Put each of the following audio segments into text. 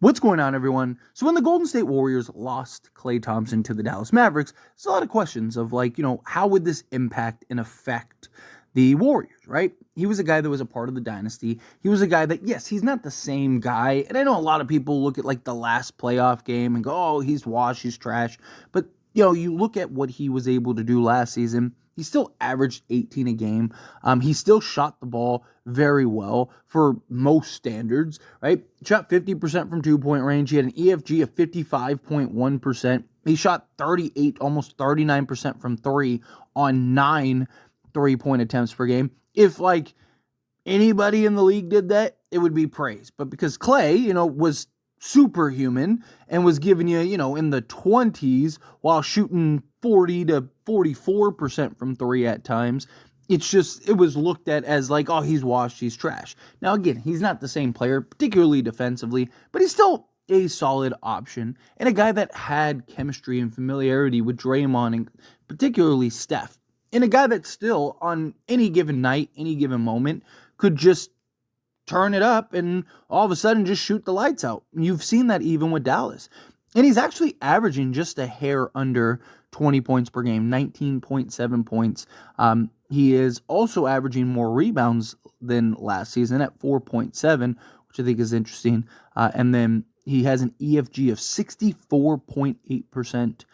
What's going on, everyone? So when the Golden State Warriors lost Klay Thompson to the Dallas Mavericks, there's a lot of questions of how would this impact and affect the Warriors, right? He was a guy that was a part of the dynasty. He was a guy that, yes, he's not the same guy. And I know a lot of people look at the last playoff game and go, oh, he's washed, he's trash. But, you look at what he was able to do last season. He still averaged 18 a game. He still shot the ball very well for most standards, right? Shot 50% from two-point range. He had an EFG of 55.1%. He shot 38, almost 39% from three on 9 3-point attempts per game. If anybody in the league did that, it would be praised. But because Klay, was superhuman and was giving you, in the 20s while shooting 40 to 44% from three at times, it was looked at as oh, he's washed, he's trash. Now, again, he's not the same player, particularly defensively, but he's still a solid option and a guy that had chemistry and familiarity with Draymond and particularly Steph. And a guy that still, on any given night, any given moment, could just turn it up and all of a sudden just shoot the lights out. You've seen that even with Dallas. And he's actually averaging just a hair under 20 points per game, 19.7 points. He is also averaging more rebounds than last season at 4.7, which I think is interesting. And then he has an EFG of 64.8%.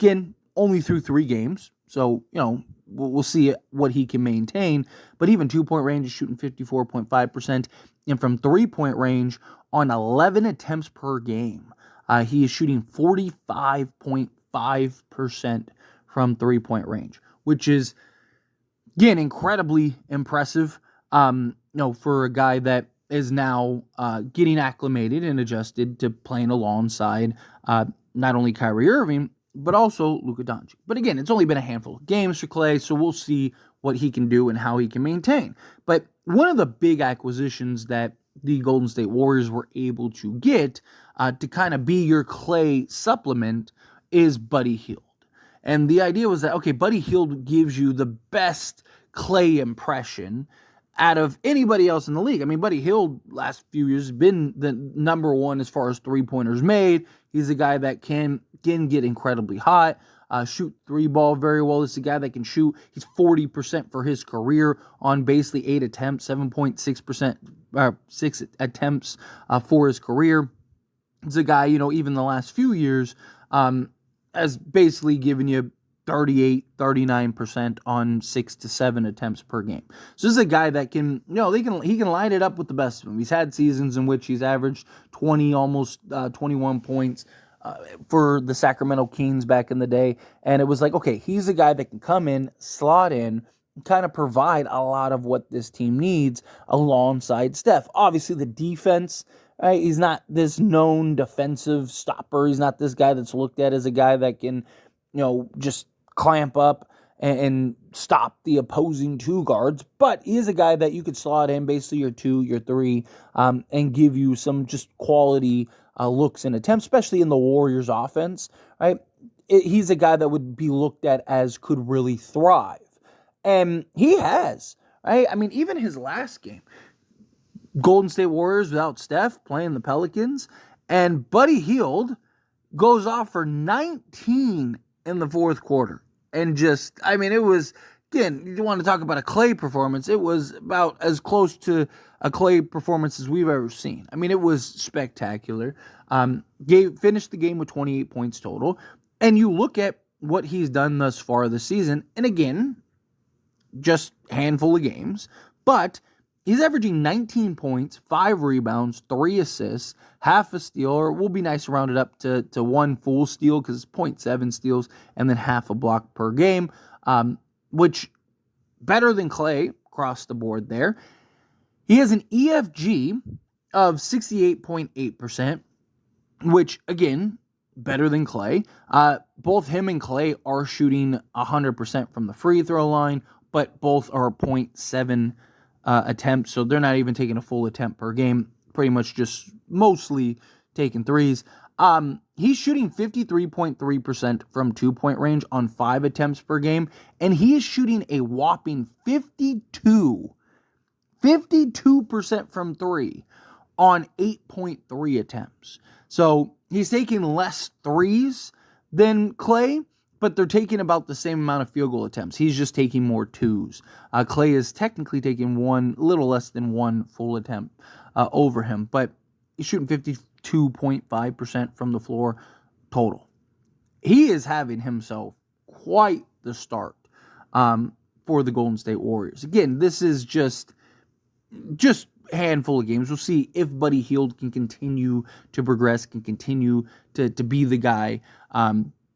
Again, only through 3 games. So, we'll see what he can maintain. But even 2-point range is shooting 54.5%. And from 3-point range on 11 attempts per game, he is shooting 45.5% from 3-point range, which is, again, incredibly impressive, for a guy that is now getting acclimated and adjusted to playing alongside not only Kyrie Irving, but also Luka Doncic. But again, it's only been a handful of games for Klay, so we'll see what he can do and how he can maintain. But one of the big acquisitions that the Golden State Warriors were able to get to kind of be your Klay supplement is Buddy Hield. And the idea was that, okay, Buddy Hield gives you the best Klay impression out of anybody else in the league. I mean, Buddy Hield last few years has been the number one as far as three-pointers made. He's a guy that can get incredibly hot, shoot 3-ball very well. This is a guy that can shoot. He's 40% for his career on basically 8 attempts, 7.6%, 6 attempts for his career. He's a guy, even the last few years, has basically given you 38, 39% on 6 to 7 attempts per game. So this is a guy that can, he can line it up with the best of them. He's had seasons in which he's averaged 20, almost 21 points for the Sacramento Kings back in the day. And it was okay, he's a guy that can come in, slot in, kind of provide a lot of what this team needs alongside Steph. Obviously, the defense, right? He's not this known defensive stopper. He's not this guy that's looked at as a guy that can, just clamp up and stop the opposing 2 guards. But he is a guy that you could slot in, basically your 2, your 3, and give you some just quality looks and attempts, especially in the Warriors offense, right? He's a guy that would be looked at as could really thrive. And he has, right? I mean, even his last game, Golden State Warriors without Steph playing the Pelicans, and Buddy Hield goes off for 19 in the fourth quarter. And it was, again, you want to talk about a Klay performance, it was about as close to a Klay performance as we've ever seen. I mean, it was spectacular. Finished the game with 28 points total. And you look at what he's done thus far this season, and again, just a handful of games, but he's averaging 19 points, 5 rebounds, 3 assists, half a steal, or it will be nice to round it up to 1 full steal because it's 0.7 steals, and then half a block per game, which better than Klay across the board there. He has an EFG of 68.8%, which, again, better than Klay. Both him and Klay are shooting 100% from the free throw line, but both are 0.7 attempts, so they're not even taking a full attempt per game, pretty much just mostly taking threes. He's shooting 53.3% from 2-point range on 5 attempts per game, and he is shooting a whopping 52% from 3 on 8.3 attempts. So he's taking less threes than Klay, but they're taking about the same amount of field goal attempts. He's just taking more twos. Klay is technically taking a little less than one full attempt over him, but he's shooting 52.5% from the floor total. He is having himself quite the start for the Golden State Warriors. Again, this is just a handful of games. We'll see if Buddy Hield can continue to progress, can continue to be the guy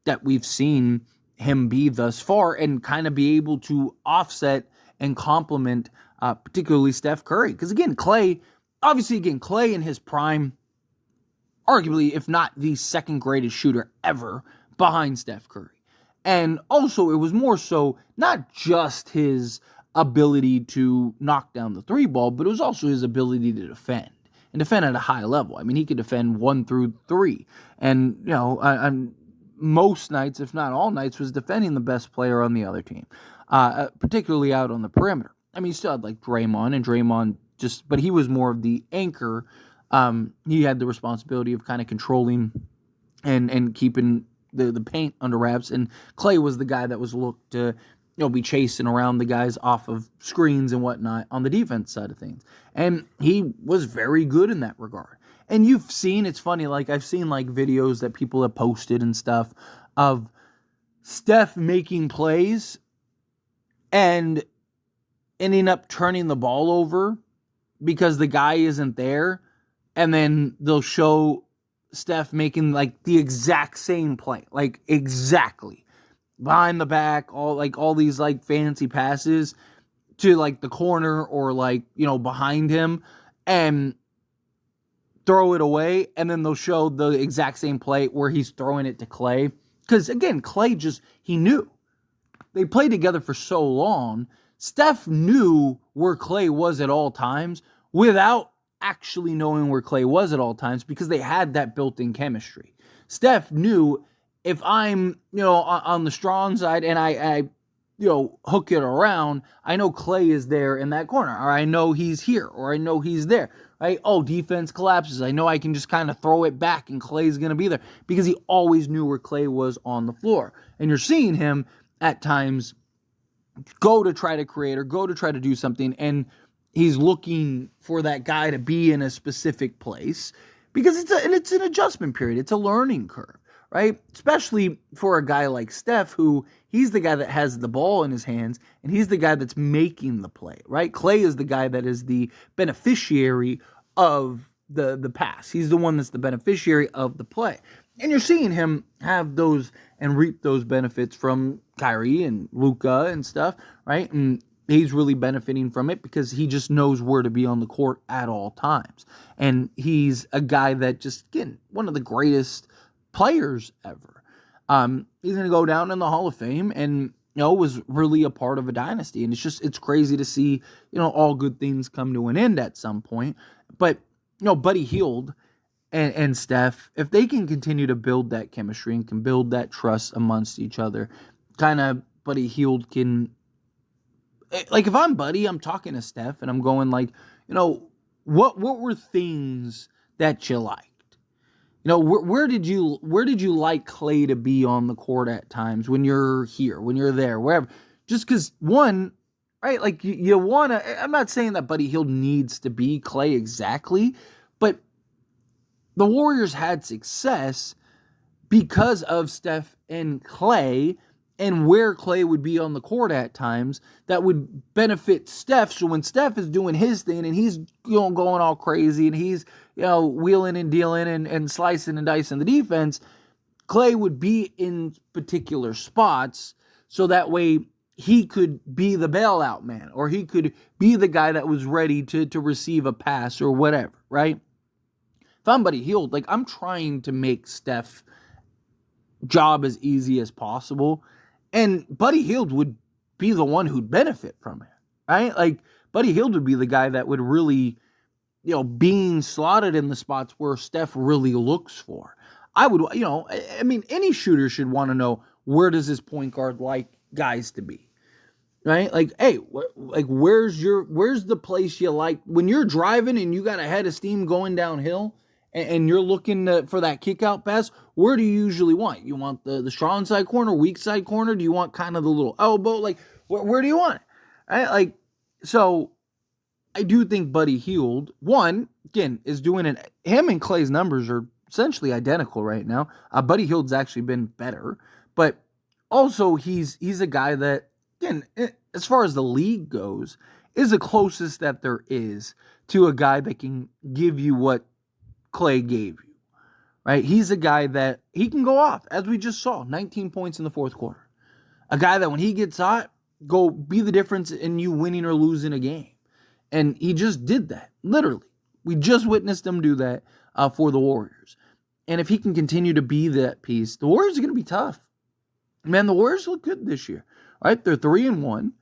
that we've seen him be thus far, and kind of be able to offset and complement particularly Steph Curry. Because again, Klay in his prime, arguably, if not the second greatest shooter ever behind Steph Curry. And also, it was more so not just his ability to knock down the three ball, but it was also his ability to defend, and defend at a high level. I mean, he could defend 1 through 3. And, on most nights, if not all nights, was defending the best player on the other team, particularly out on the perimeter. I mean, he still had like Draymond but he was more of the anchor. He had the responsibility of kind of controlling and keeping the paint under wraps, and Klay was the guy that was looked to be chasing around the guys off of screens and whatnot on the defense side of things. And he was very good in that regard. And you've seen, it's funny, like I've seen like videos that people have posted and stuff of Steph making plays and ending up turning the ball over because the guy isn't there. And then they'll show Steph making like the exact same play, like exactly behind the back, all these like fancy passes to like the corner or like, behind him, and throw it away. And then they'll show the exact same play where he's throwing it to Klay. Because again, Klay he knew. They played together for so long. Steph knew where Klay was at all times without actually knowing where Klay was at all times, because they had that built-in chemistry. Steph knew, if I'm, on the strong side and I hook it around, I know Klay is there in that corner, or I know he's here, or I know he's there, right? Oh, defense collapses. I know I can just kind of throw it back and Klay's going to be there, because he always knew where Klay was on the floor. And you're seeing him at times go to try to create or go to try to do something, and he's looking for that guy to be in a specific place, because it's an adjustment period. It's a learning curve, right? Especially for a guy like Steph, who he's the guy that has the ball in his hands, and he's the guy that's making the play, right? Klay is the guy that is the beneficiary of the pass. He's the one that's the beneficiary of the play. And you're seeing him have those and reap those benefits from Kyrie and Luka and stuff, right? And he's really benefiting from it because he just knows where to be on the court at all times. And he's a guy that just, again, one of the greatest players ever. He's going to go down in the Hall of Fame, and, was really a part of a dynasty. And it's crazy to see, all good things come to an end at some point. But, Buddy Hield and Steph, if they can continue to build that chemistry and can build that trust amongst each other, kind of Buddy Hield can, like, if I'm Buddy, I'm talking to Steph and I'm going like, what were things that you liked? Where did you like Klay to be on the court at times when you're here, when you're there, wherever? Just because, one, right, like you want to, I'm not saying that Buddy Hield needs to be Klay exactly, but the Warriors had success because of Steph and Klay, and where Klay would be on the court at times that would benefit Steph. So when Steph is doing his thing and he's going all crazy and he's wheeling and dealing and slicing and dicing the defense, Klay would be in particular spots so that way he could be the bailout man, or he could be the guy that was ready to receive a pass or whatever, right? If I'm Buddy Hield, like, I'm trying to make Steph's job as easy as possible. And Buddy Hield would be the one who'd benefit from it, right? Like, Buddy Hield would be the guy that would really, being slotted in the spots where Steph really looks for. I would, any shooter should want to know, where does his point guard like guys to be? right? Like, hey, where's the place you like when you're driving and you got a head of steam going downhill and you're looking for that kick out pass? Where do you usually want? You want the strong side corner, weak side corner? Do you want kind of the little elbow? Like, where do you want it? Right? Like, so I do think Buddy Hield, one, again, is doing it. Him and Klay's numbers are essentially identical right now. Buddy Hield's actually been better, but also he's a guy that, again, as far as the league goes, is the closest that there is to a guy that can give you what Klay gave you, right? He's a guy that he can go off, as we just saw, 19 points in the fourth quarter. A guy that when he gets hot, go be the difference in you winning or losing a game. And he just did that, literally. We just witnessed him do that for the Warriors. And if he can continue to be that piece, the Warriors are going to be tough. Man, the Warriors look good this year, right? They're 3-1.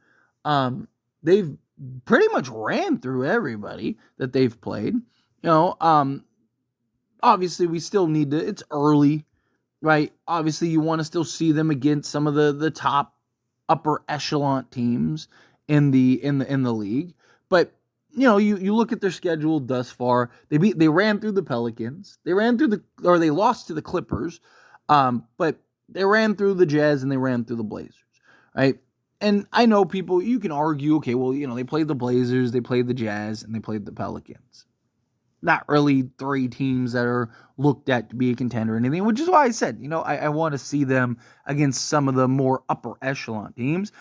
They've pretty much ran through everybody that they've played. Obviously, we still need to, it's early, right? Obviously, you want to still see them against some of the top upper echelon teams in the league. But you look at their schedule thus far. They ran through the Pelicans. They lost to the Clippers. But they ran through the Jazz and they ran through the Blazers, right? And I know people, you can argue, okay, well, they played the Blazers, they played the Jazz, and they played the Pelicans. Not really three teams that are looked at to be a contender or anything, which is why I said, I want to see them against some of the more upper echelon teams.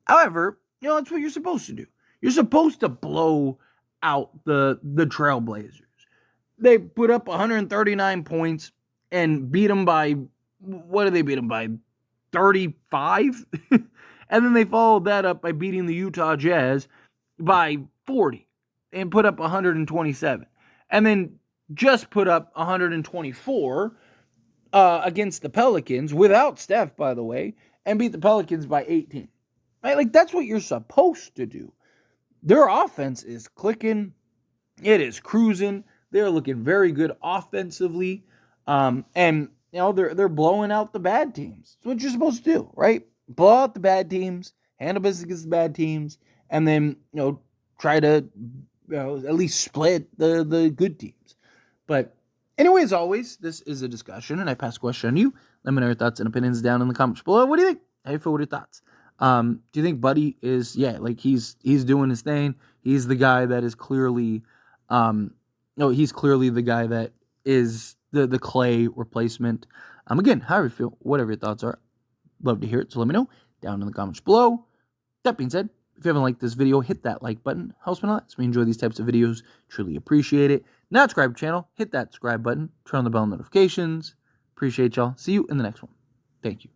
However, that's what you're supposed to do. You're supposed to blow out the Trailblazers. They put up 139 points and beat them by, what did they beat them by? 35? And then they followed that up by beating the Utah Jazz by 40 and put up 127. And then just put up 124 against the Pelicans, without Steph, by the way, and beat the Pelicans by 18. Right? Like, that's what you're supposed to do. Their offense is clicking. It is cruising. They're looking very good offensively. And, they're blowing out the bad teams. That's what you're supposed to do, right? Blow out the bad teams, handle business against the bad teams, and then, try to at least split the good teams. But anyway, as always, this is a discussion, and I pass the question on you. Let me know your thoughts and opinions down in the comments below. What do you think? How do you feel with your thoughts? Do you think Buddy is, he's doing his thing? He's the guy that is clearly, he's clearly the guy that is the Klay replacement. Again, however you feel, whatever your thoughts are, love to hear it. So let me know down in the comments below. That being said, if you haven't liked this video, hit that like button. Helps me a lot. So we enjoy these types of videos. Truly appreciate it. Not subscribe to the channel, hit that subscribe button. Turn on the bell notifications. Appreciate y'all. See you in the next one. Thank you.